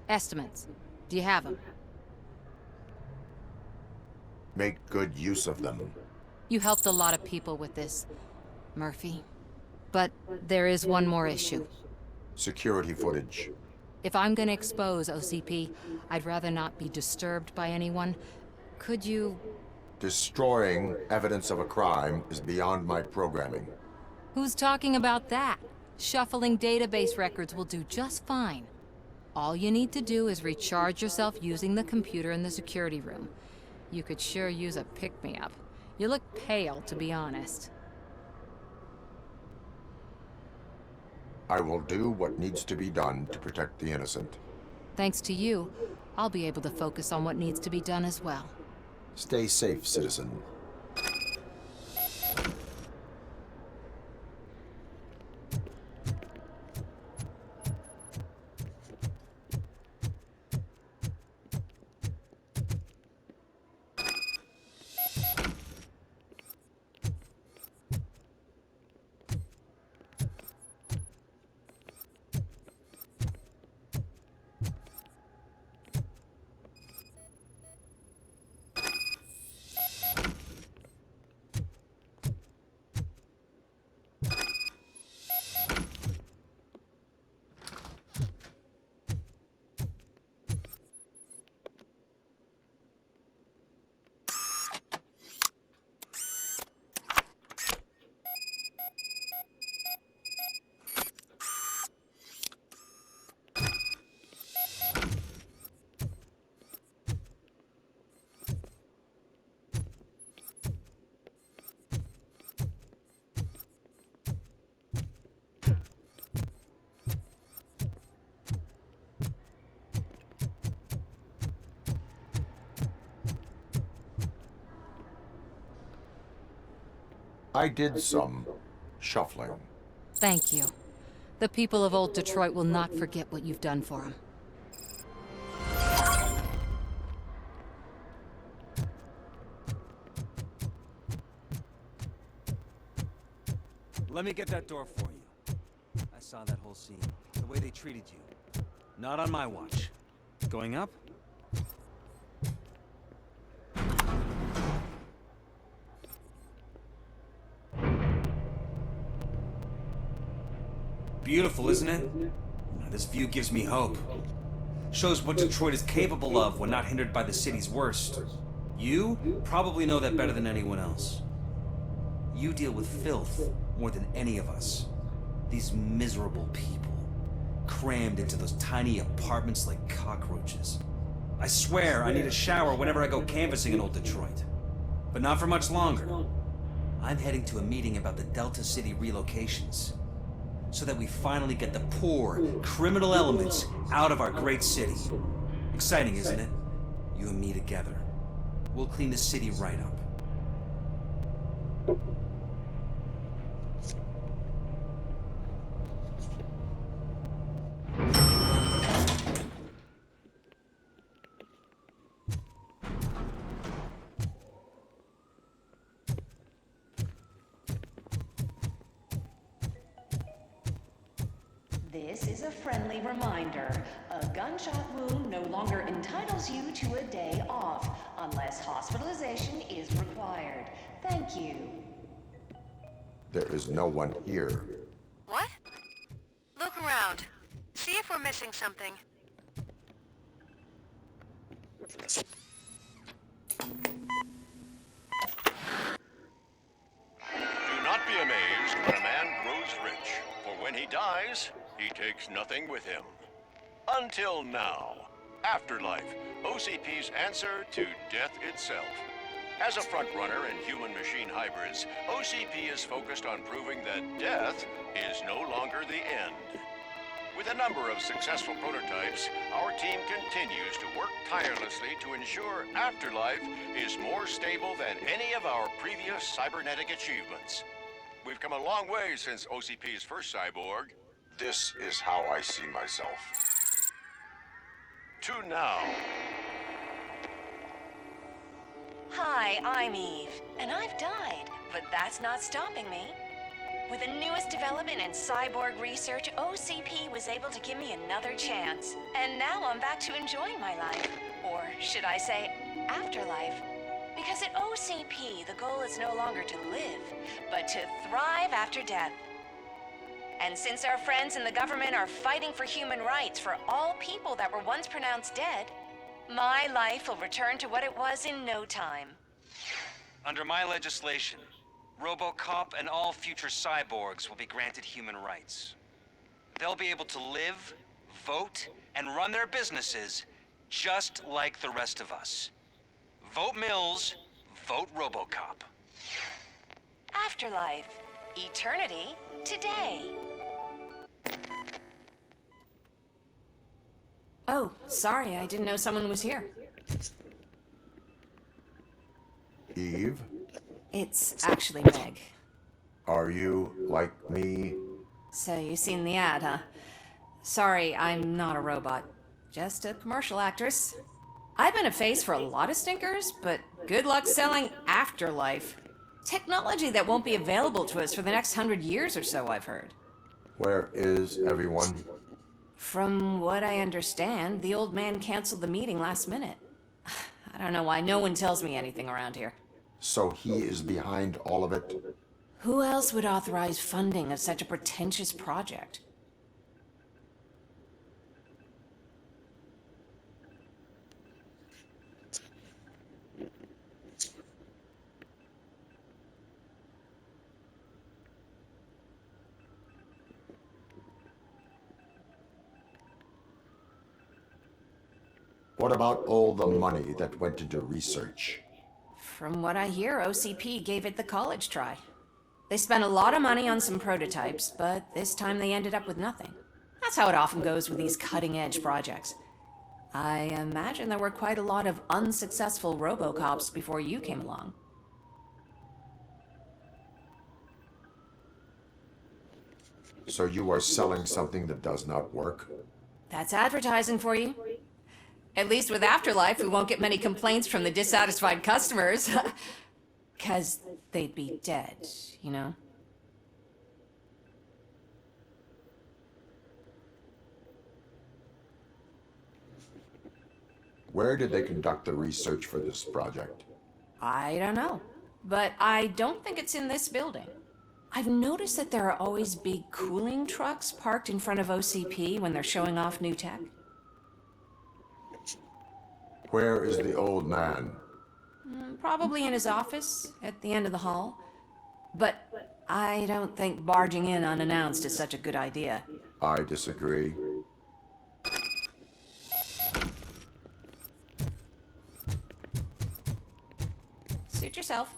Estimates. Do you have them? Make good use of them. You helped a lot of people with this, Murphy. But there is one more issue. Security footage. If I'm gonna expose OCP, I'd rather not be disturbed by anyone. Could you... Destroying evidence of a crime is beyond my programming. Who's talking about that? Shuffling database records will do just fine. All you need to do is recharge yourself using the computer in the security room. You could sure use a pick-me-up. You look pale, to be honest. I will do what needs to be done to protect the innocent. Thanks to you, I'll be able to focus on what needs to be done as well. Stay safe, citizen. I did some shuffling. Thank you. The people of Old Detroit will not forget what you've done for them. Let me get that door for you. I saw that whole scene. The way they treated you. Not on my watch. Going up? Beautiful, isn't it? This view gives me hope. Shows what Detroit is capable of when not hindered by the city's worst. You probably know that better than anyone else. You deal with filth more than any of us. These miserable people, crammed into those tiny apartments like cockroaches. I swear I need a shower whenever I go canvassing in Old Detroit. But not for much longer. I'm heading to a meeting about the Delta City relocations, so that we finally get the poor, criminal elements out of our great city. Exciting, isn't it? You and me together. We'll clean the city right up. This is a friendly reminder. A gunshot wound no longer entitles you to a day off, unless hospitalization is required. Thank you. There is no one here. What? Look around. See if we're missing something. Do not be amazed when a man grows rich, for when he dies, he takes nothing with him. Until now. Afterlife, OCP's answer to death itself. As a frontrunner in human-machine hybrids, OCP is focused on proving that death is no longer the end. With a number of successful prototypes, our team continues to work tirelessly to ensure Afterlife is more stable than any of our previous cybernetic achievements. We've come a long way since OCP's first cyborg. This is how I see myself. To now. Hi, I'm Eve, and I've died, but that's not stopping me. With the newest development in cyborg research, OCP was able to give me another chance. And now I'm back to enjoying my life. Or should I say, afterlife. Because at OCP, the goal is no longer to live, but to thrive after death. And since our friends in the government are fighting for human rights for all people that were once pronounced dead, my life will return to what it was in no time. Under my legislation, RoboCop and all future cyborgs will be granted human rights. They'll be able to live, vote, and run their businesses just like the rest of us. Vote Mills, vote RoboCop. Afterlife. Eternity. Today. Oh, sorry, I didn't know someone was here. Eve, It's actually Meg. are you like me? So you've seen the ad, huh? Sorry, I'm not a robot. Just a commercial actress. I've been a face for a lot of stinkers, but good luck selling Afterlife. Technology that won't be available to us for the next 100 years or so, I've heard. Where is everyone? From what I understand, the old man canceled the meeting last minute. I don't know why no one tells me anything around here. So he is behind all of it? Who else would authorize funding of such a pretentious project? What about all the money that went into research? From what I hear, OCP gave it the college try. They spent a lot of money on some prototypes, but this time they ended up with nothing. That's how it often goes with these cutting-edge projects. I imagine there were quite a lot of unsuccessful RoboCops before you came along. So you are selling something that does not work? That's advertising for you. At least with Afterlife, we won't get many complaints from the dissatisfied customers. 'Cause they'd be dead, you know? Where did they conduct the research for this project? I don't know. But I don't think it's in this building. I've noticed that there are always big cooling trucks parked in front of OCP when they're showing off new tech. Where is the old man? Probably in his office, at the end of the hall. But I don't think barging in unannounced is such a good idea. I disagree. Suit yourself.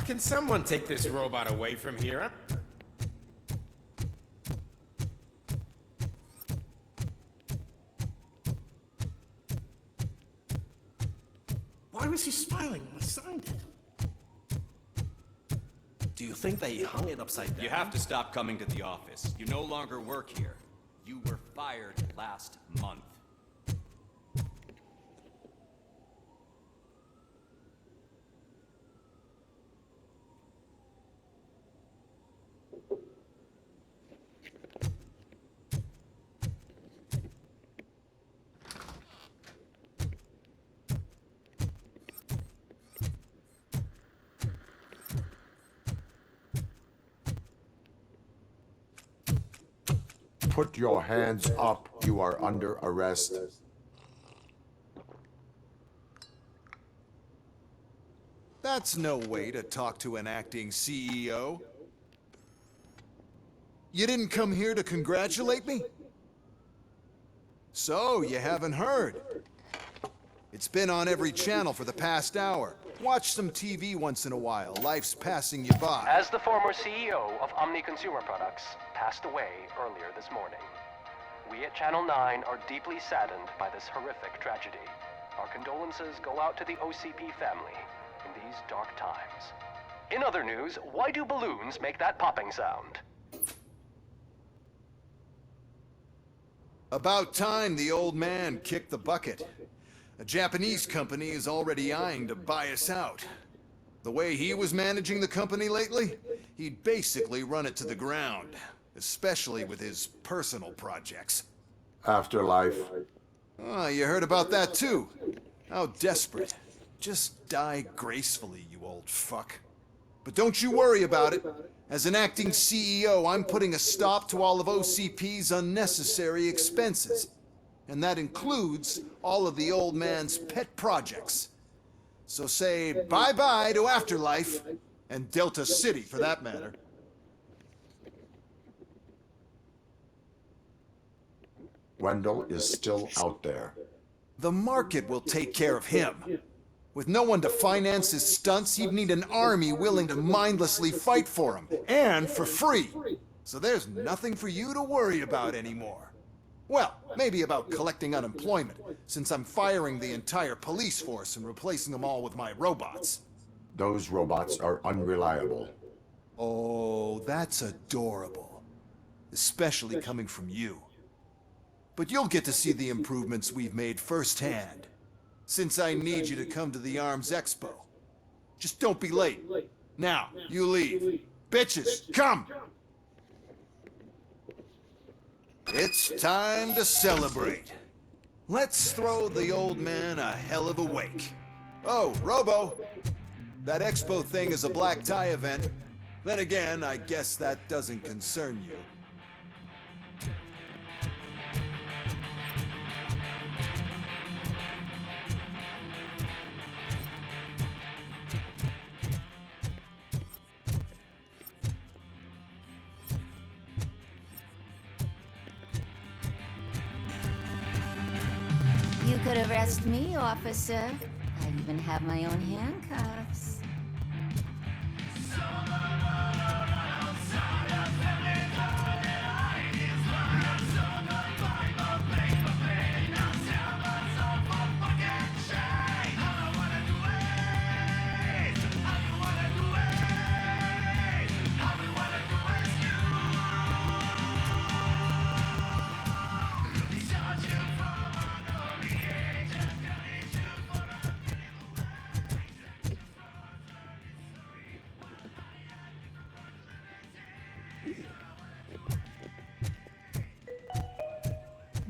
Can someone take this robot away from here? Why was he smiling when I signed it? Do you think they hung it upside down? You have to stop coming to the office. You no longer work here. You were fired last month. Put your hands up. You are under arrest. That's no way to talk to an acting CEO. You didn't come here to congratulate me? So, you haven't heard. It's been on every channel for the past hour. Watch some TV once in a while. Life's passing you by. As the former CEO of Omni Consumer Products passed away earlier this morning, we at Channel 9 are deeply saddened by this horrific tragedy. Our condolences go out to the OCP family in these dark times. In other news, why do balloons make that popping sound? About time the old man kicked the bucket. A Japanese company is already eyeing to buy us out. The way he was managing the company lately, he'd basically run it to the ground, especially with his personal projects. Afterlife. Oh, you heard about that too? How desperate. Just die gracefully, you old fuck. But don't you worry about it. As an acting CEO, I'm putting a stop to all of OCP's unnecessary expenses. And that includes all of the old man's pet projects. So say bye-bye to Afterlife, and Delta City for that matter. Wendell is still out there. The market will take care of him. With no one to finance his stunts, he'd need an army willing to mindlessly fight for him, and for free. So there's nothing for you to worry about anymore. Well, maybe about collecting unemployment, since I'm firing the entire police force and replacing them all with my robots. Those robots are unreliable. Oh, that's adorable. Especially coming from you. But you'll get to see the improvements we've made firsthand. Since I need you to come to the Arms Expo. Just don't be late. Now, you leave. Bitches, come! It's time to celebrate. Let's throw the old man a hell of a wake. Oh, Robo! That expo thing is a black tie event. Then again, I guess that doesn't concern you. You could arrest me, officer. I even have my own handcuffs.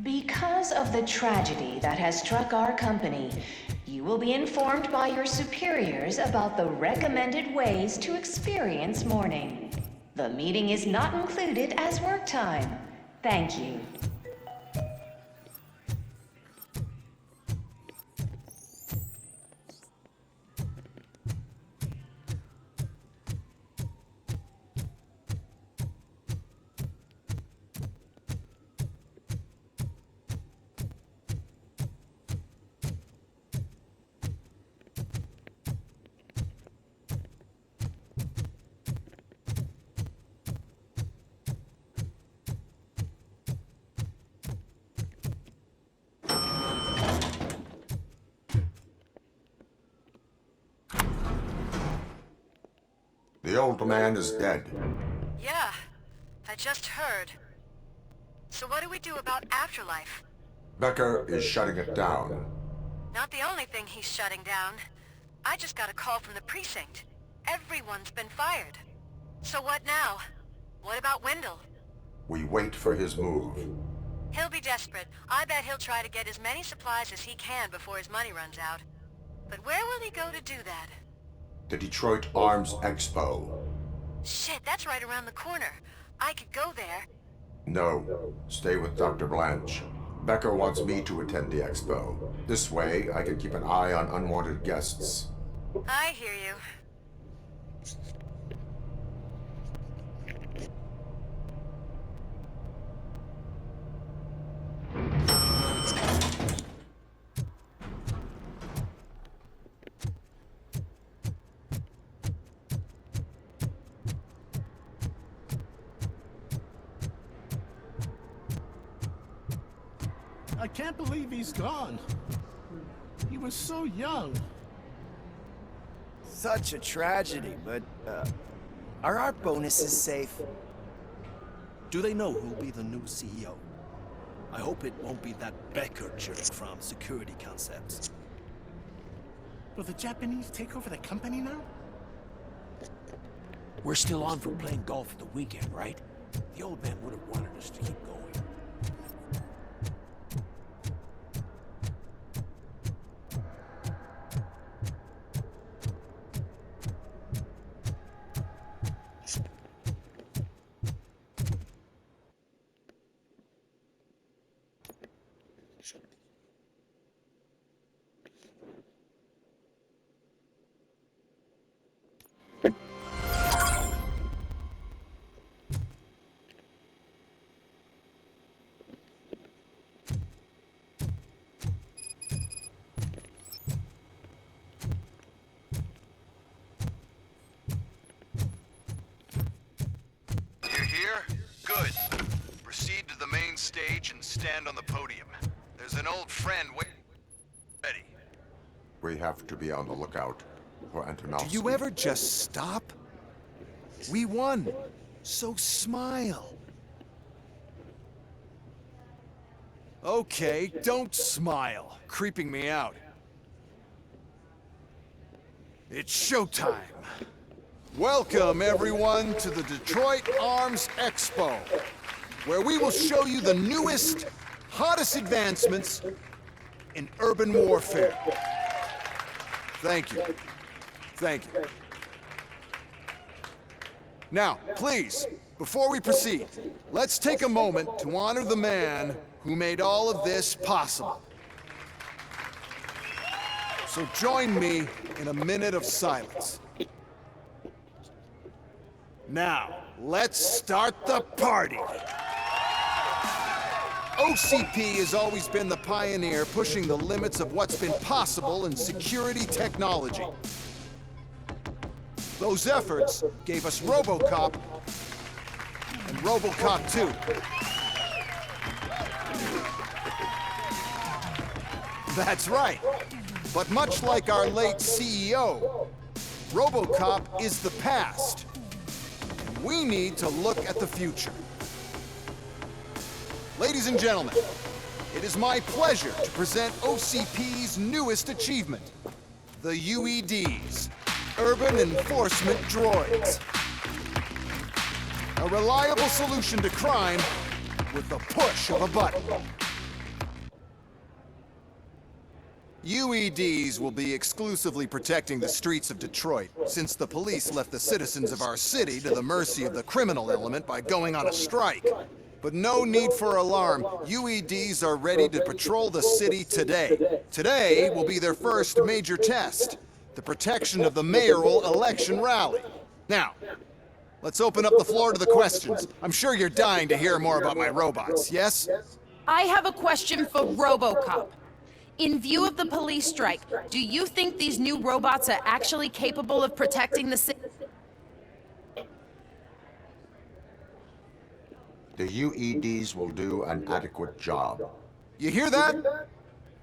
Because of the tragedy that has struck our company, you will be informed by your superiors about the recommended ways to experience mourning. The meeting is not included as work time. Thank you. The old man is dead. Yeah, I just heard. So what do we do about Afterlife? Becker is shutting it down. Not the only thing he's shutting down. I just got a call from the precinct. Everyone's been fired. So what now? What about Wendell? We wait for his move. He'll be desperate. I bet he'll try to get as many supplies as he can before his money runs out. But where will he go to do that? The Detroit Arms Expo. Shit, that's right around the corner. I could go there. No, stay with Dr. Blanche. Becker wants me to attend the expo. This way, I can keep an eye on unwanted guests. I hear you. I can't believe he's gone. He was so young. Such a tragedy, but, are our bonuses safe? Do they know who'll be the new CEO? I hope it won't be that Becker jerk from Security Concepts. Will the Japanese take over the company now? We're still on for playing golf at the weekend, right? The old man would have wanted us to keep going. You here? Good. Proceed to the main stage and stand on the podium. There's an old friend ready. We have to be on the lookout for Antonovsky. Do you ever just stop? We won. So smile. Okay, don't smile. Creeping me out. It's showtime. Welcome, everyone, to the Detroit Arms Expo, where we will show you the newest, hottest advancements in urban warfare. Thank you. Thank you. Now, please, before we proceed, let's take a moment to honor the man who made all of this possible. So join me in a minute of silence. Now, let's start the party! OCP has always been the pioneer pushing the limits of what's been possible in security technology. Those efforts gave us RoboCop and RoboCop 2. That's right. But much like our late CEO, RoboCop is the past. And we need to look at the future. Ladies and gentlemen, it is my pleasure to present OCP's newest achievement, the UEDs, Urban Enforcement Droids. A reliable solution to crime with the push of a button. UEDs will be exclusively protecting the streets of Detroit, since the police left the citizens of our city to the mercy of the criminal element by going on a strike. But no need for alarm. UEDs are ready to patrol the city today. Today will be their first major test, the protection of the mayoral election rally. Now, let's open up the floor to the questions. I'm sure you're dying to hear more about my robots, yes? I have a question for RoboCop. In view of the police strike, do you think these new robots are actually capable of protecting the city? The UEDs will do an adequate job. You hear that?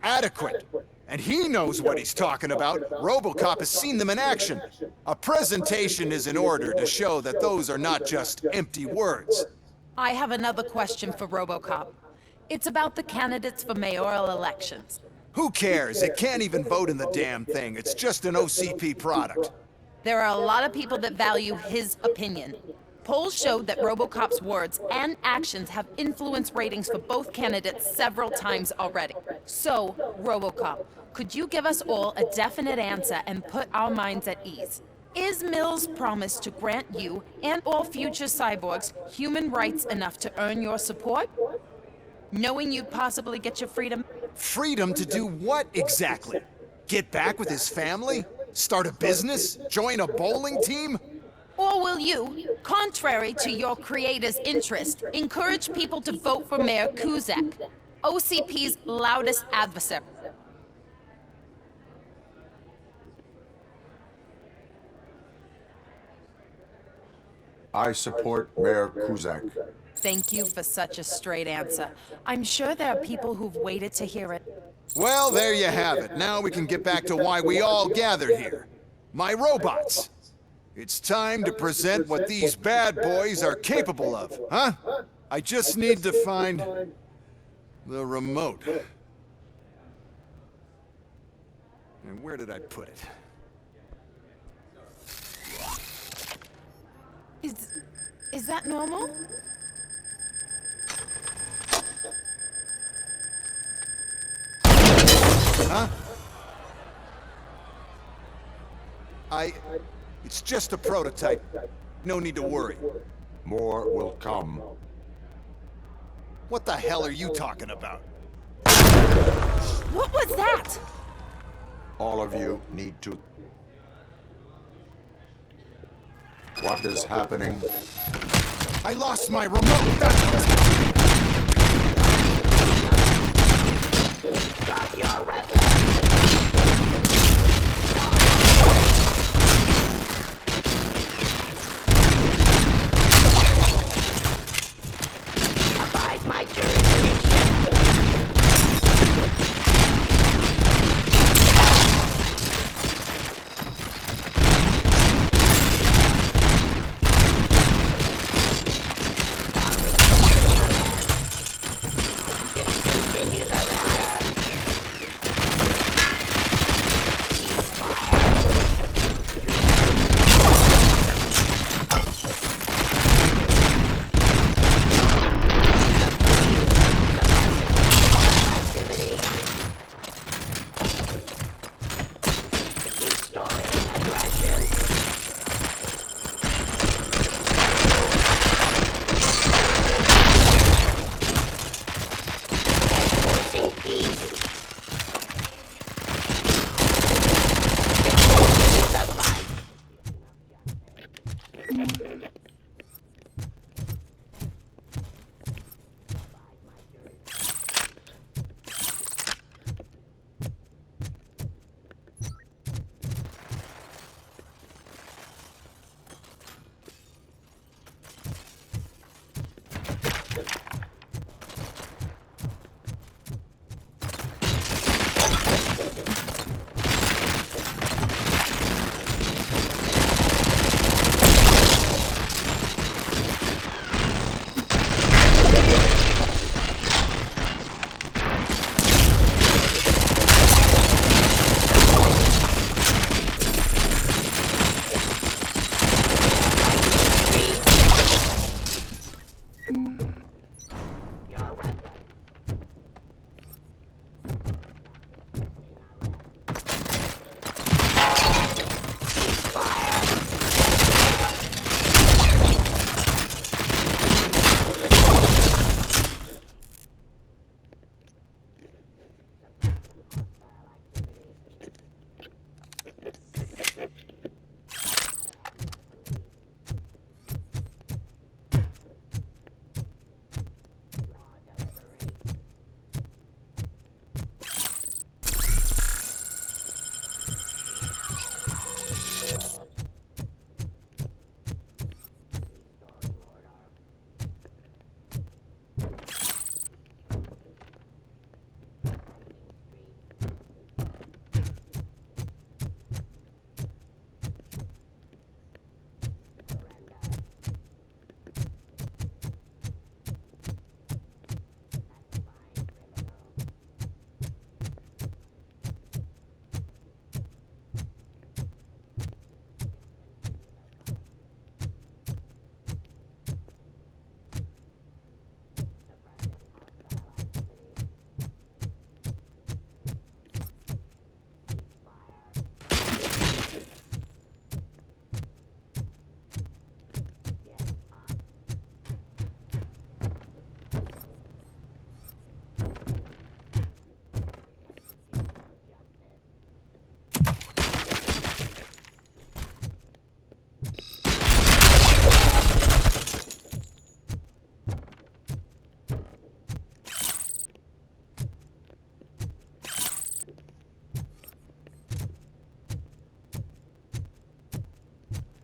Adequate. And he knows what he's talking about. RoboCop has seen them in action. A presentation is in order to show that those are not just empty words. I have another question for RoboCop. It's about the candidates for mayoral elections. Who cares? It can't even vote in the damn thing. It's just an OCP product. There are a lot of people that value his opinion. Polls showed that RoboCop's words and actions have influenced ratings for both candidates several times already. So, RoboCop, could you give us all a definite answer and put our minds at ease? Is Mills' promise to grant you and all future cyborgs human rights enough to earn your support? Knowing you'd possibly get your freedom? Freedom to do what exactly? Get back with his family? Start a business? Join a bowling team? Or will you, contrary to your creator's interest, encourage people to vote for Mayor Kuzak, OCP's loudest adversary? I support Mayor Kuzak. Thank you for such a straight answer. I'm sure there are people who've waited to hear it. Well, there you have it. Now we can get back to why we all gathered here. My robots. It's time to present what these bad boys are capable of, huh? I just need to find The remote. And where did I put it? Is that normal? Huh? It's just a prototype. No need to worry. More will come. What the hell are you talking about? What was that? All of you need to... What is happening? I lost my remote! That's what's happening! Drop your weapon! Abide my jurisdiction!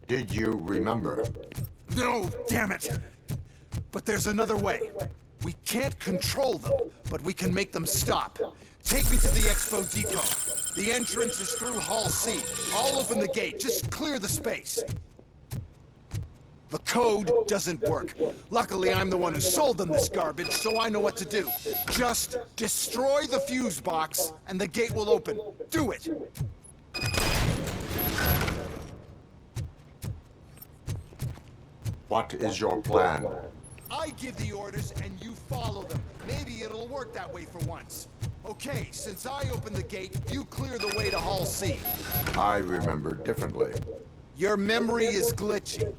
Did you remember? No, damn it! But there's another way. We can't control them, but we can make them stop. Take me to the Expo Depot. The entrance is through Hall C. I'll open the gate. Just clear the space. The code doesn't work. Luckily, I'm the one who sold them this garbage, so I know what to do. Just destroy the fuse box, and the gate will open. Do it! What is your plan? I give the orders, and you follow them. Maybe it'll work that way for once. Okay, since I opened the gate, you clear the way to Hall C. I remember differently. Your memory is glitchy.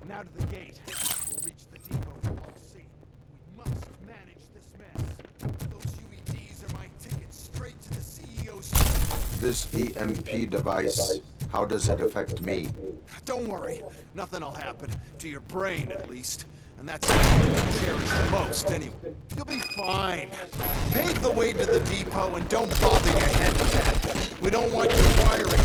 Now to the gate. We'll reach the depot for Hall C. We must manage this mess. Those UEDs are my ticket straight to the CEO's... This EMP device, how does it affect me? Don't worry. Nothing'll happen. To your brain, at least. And that's what you cherish the most, anyway. You'll be fine. Pave the way to the depot and don't bother your head with that. We don't want you wiring.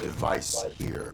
Device here.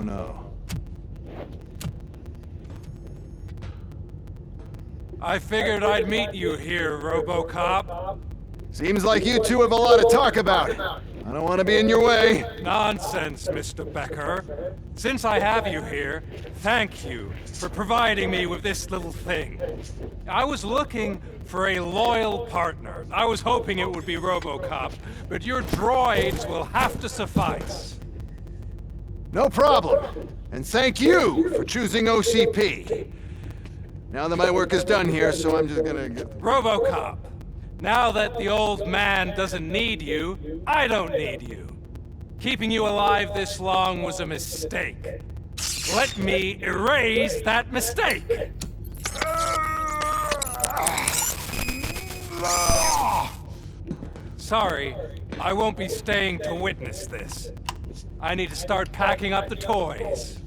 no. I figured I'd meet you here, RoboCop. Seems like you two have a lot to talk about. I don't want to be in your way. Nonsense, Mr. Becker. Since I have you here, thank you for providing me with this little thing. I was looking for a loyal partner. I was hoping it would be RoboCop, but your droids will have to suffice. No problem. And thank you for choosing OCP. Now that my work is done here, so I'm just gonna get... RoboCop, now that the old man doesn't need you, I don't need you. Keeping you alive this long was a mistake. Let me erase that mistake! Sorry, I won't be staying to witness this. I need to start packing up the toys.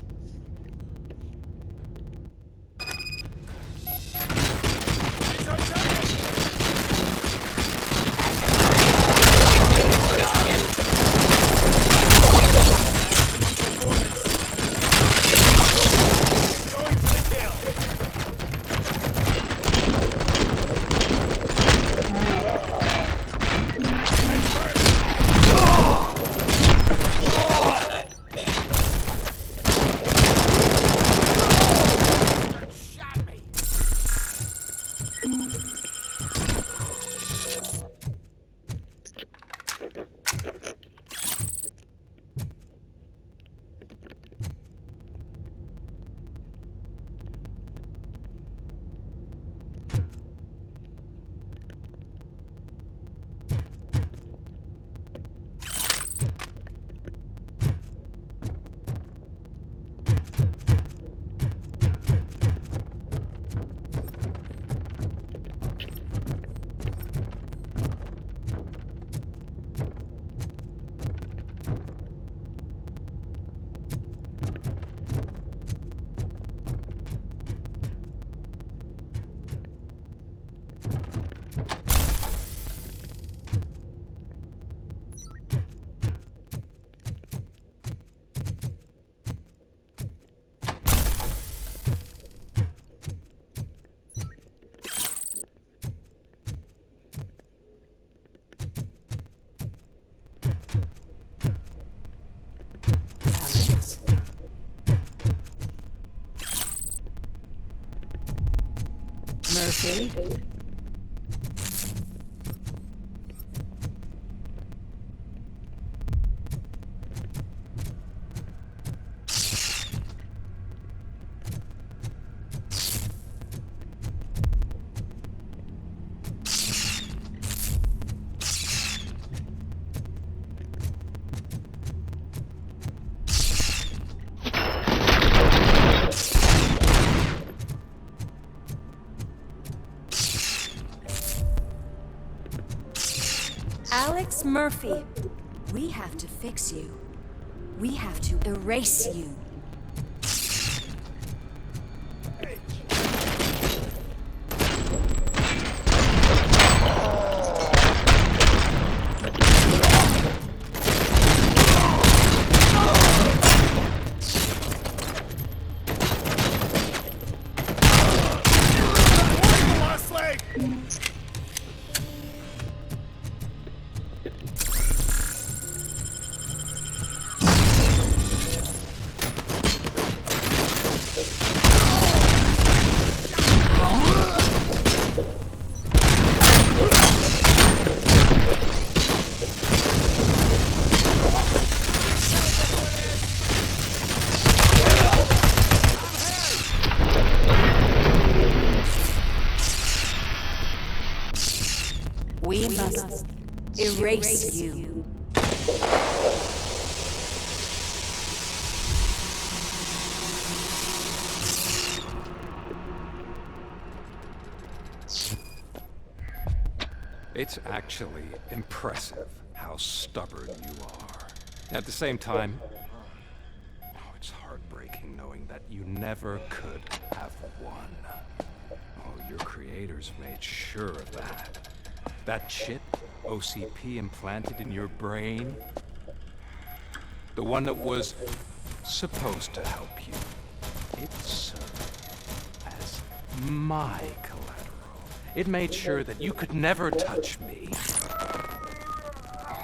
Murphy? Alex Murphy, we have to fix you. We have to erase you. We must erase you. It's actually impressive how stubborn you are. At the same time, it's heartbreaking knowing that you never could have won. Oh, your creators made sure of that. That chip OCP implanted in your brain, the one that was supposed to help you. It served as my collateral. It made sure that you could never touch me.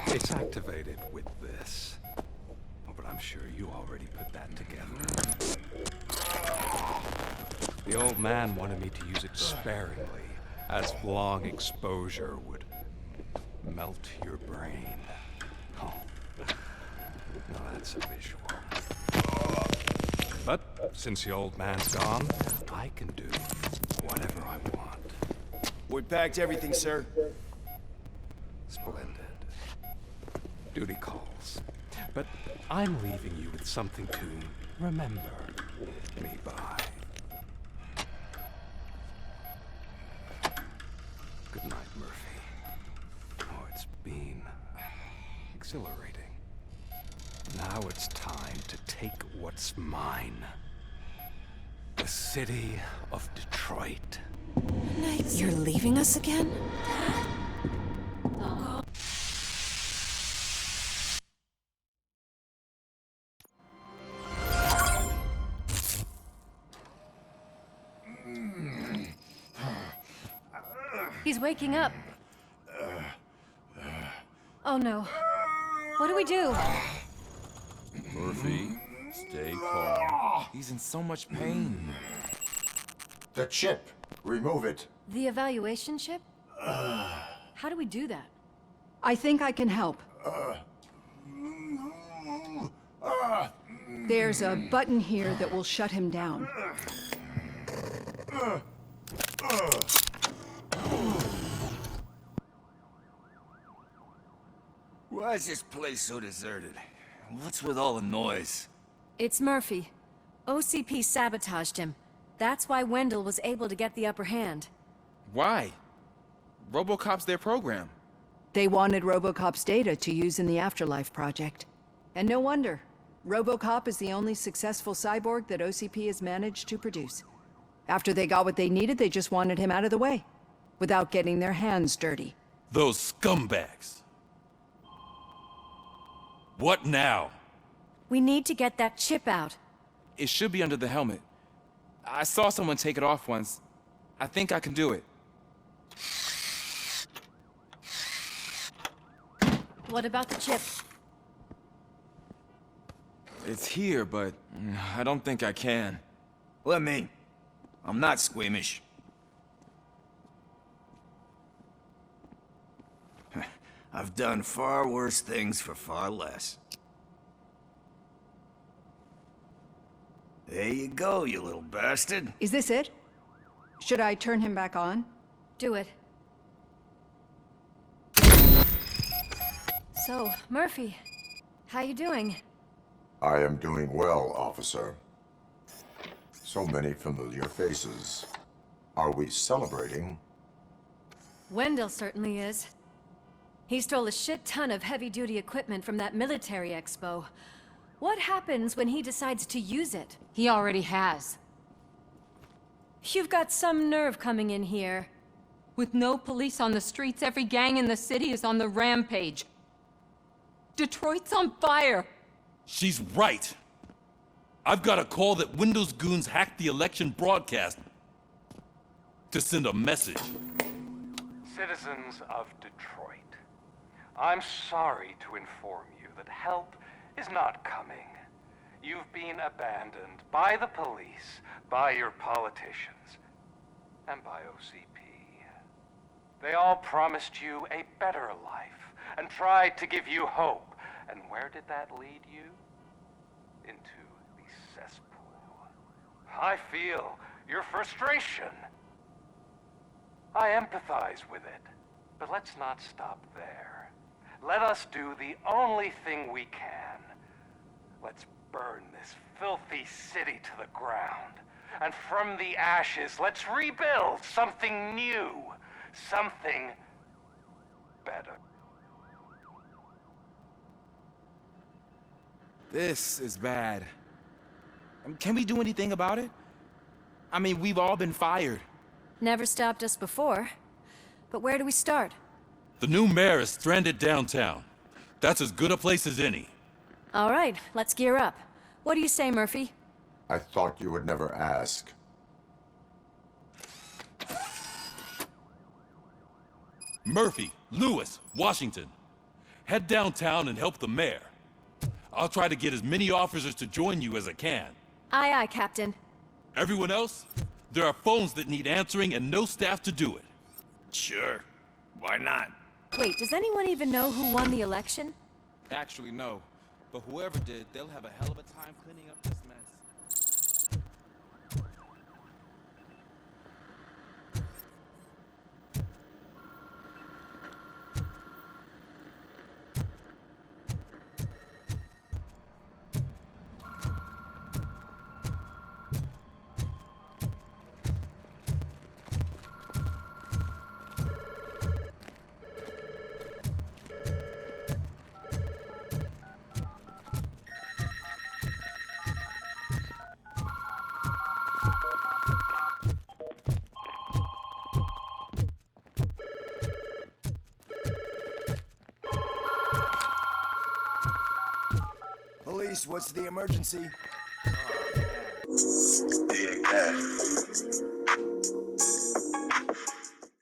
It's activated with this. Oh, but I'm sure you already put that together. The old man wanted me to use it sparingly, as long exposure would melt your brain. Oh, now that's a visual. But since the old man's gone, I can do whatever I want. We packed everything, sir. Splendid. Duty calls. But I'm leaving you with something to remember me by. Good night, Murphy. Oh, it's been exhilarating. Now it's time to take what's mine. The city of Detroit. You're leaving us again? He's waking up. Oh no. What do we do? Murphy, stay calm. He's in so much pain. The chip. Remove it. The evaluation chip? How do we do that? I think I can help. There's a button here that will shut him down. Why is this place so deserted? What's with all the noise? It's Murphy. OCP sabotaged him. That's why Wendell was able to get the upper hand. Why? RoboCop's their program. They wanted RoboCop's data to use in the Afterlife project. And no wonder. RoboCop is the only successful cyborg that OCP has managed to produce. After they got what they needed, they just wanted him out of the way, without getting their hands dirty. Those scumbags. What now? We need to get that chip out. It should be under the helmet. I saw someone take it off once. I think I can do it. What about the chip? It's here, but I don't think I can. Let me. I'm not squeamish. I've done far worse things for far less. There you go, you little bastard. Is this it? Should I turn him back on? Do it. So, Murphy, how you doing? I am doing well, officer. So many familiar faces. Are we celebrating? Wendell certainly is. He stole a shit ton of heavy-duty equipment from that military expo. What happens when he decides to use it? He already has. You've got some nerve coming in here. With no police on the streets, every gang in the city is on the rampage. Detroit's on fire! She's right. I've got a call that Windows goons hacked the election broadcast to send a message. Citizens of Detroit, I'm sorry to inform you that help is not coming. You've been abandoned by the police, by your politicians, and by OCP. They all promised you a better life and tried to give you hope. And where did that lead you? Into the cesspool. I feel your frustration. I empathize with it, but let's not stop there. Let us do the only thing we can. Let's burn this filthy city to the ground. And from the ashes, let's rebuild something new. Something better. This is bad. Can we do anything about it? I mean, we've all been fired. Never stopped us before. But where do we start? The new mayor is stranded downtown. That's as good a place as any. All right, let's gear up. What do you say, Murphy? I thought you would never ask. Murphy, Lewis, Washington. Head downtown and help the mayor. I'll try to get as many officers to join you as I can. Aye, aye, Captain. Everyone else? There are phones that need answering and no staff to do it. Sure. Why not? Wait, does anyone even know who won the election? Actually, no. But whoever did, they'll have a hell of a time cleaning up this mess. Police, what's the emergency? Hey, Cat.